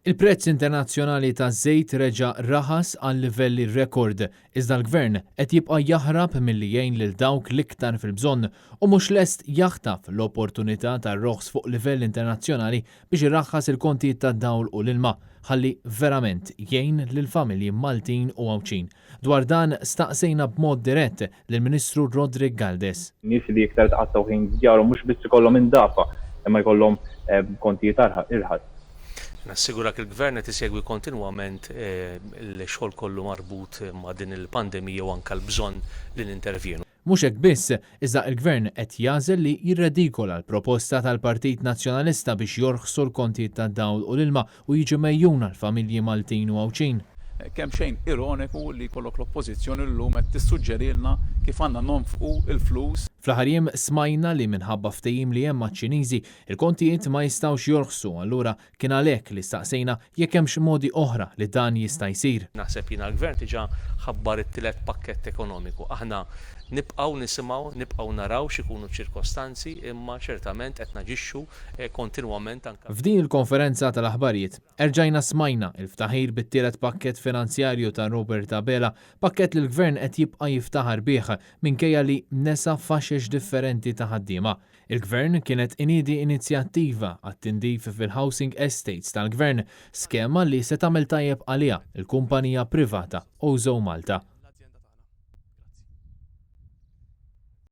Il-prezz internazzjonali taż-żejt reġa' raħas għal livelli rekord, iżda l-Gvern qed jibqa' jaħrab milli jgħin lil dawk l-iktar fil-bżonn u mhux lest jaħtaf l-opportunità tar-roħs fuq livell internazzjonali biex iraħħas il-kontijiet tad-dawl u l-ilma ħalli verament jgħin lill-familji Maltin u Għawċin. Dwar dan staqsejna b'mod dirett lill-Ministru Rodrik Galdes. Nies li iktar tqattaw ħin djarhom mhux biss ikollhom indafa, imma jkollhom kontijiet irħas. Nassigura li l-Gvern qed isegwi kontinwament l-xogħol kollu marbut ma' din il-pandemija u anke l-bżonn li nintervjenu. Mhux hekk biss, iżda l-Gvern qed jażel li jirredikola l-proposta tal-Partit Nazzjonalista biex jorħsu l-kontijiet tad-dawl u l-ilma u jiġu mejjuna l-familji Maltin u Għawċin. Kemm xejn ironiku li jkollok l-oppożizzjoni llum qed tissuġġerilna kif għandna nonfqu il-flus. Fl-aħħar jiem smajna li minħabba ftehim li hemm maċ-Ċiniżi il-kontijiet ma jistgħux jorħsu, allura kien għalhekk li staqsejna jekk hemmx modi oħra li dan jista' jsir. Naħseb jiena l-Gvern diġà ħabbar it-tielet pakkett ekonomiku. Aħna nibqgħu nisimgħu, nibqgħu naraw x'ikunu ċirkostanzi, imma ċertament qed naġixxu kontinwament anke. F'din il-konferenza tal-aħbarijiet erġajna smajna il-ftaħir bit-tielet pakkett finanzjarju ta' Robert Abela, pakkett li l-Gvern qed jibqa' jiftaħar bih minkejja li nesa faxex differenti ta' ħaddiema. Il-Gvern kienet iniedi inizjattiva għat-tindif fil-Housing Estates tal-Gvern, skema li se tagħmel tajjeb għaliha il-kumpanija privata Ozo Malta.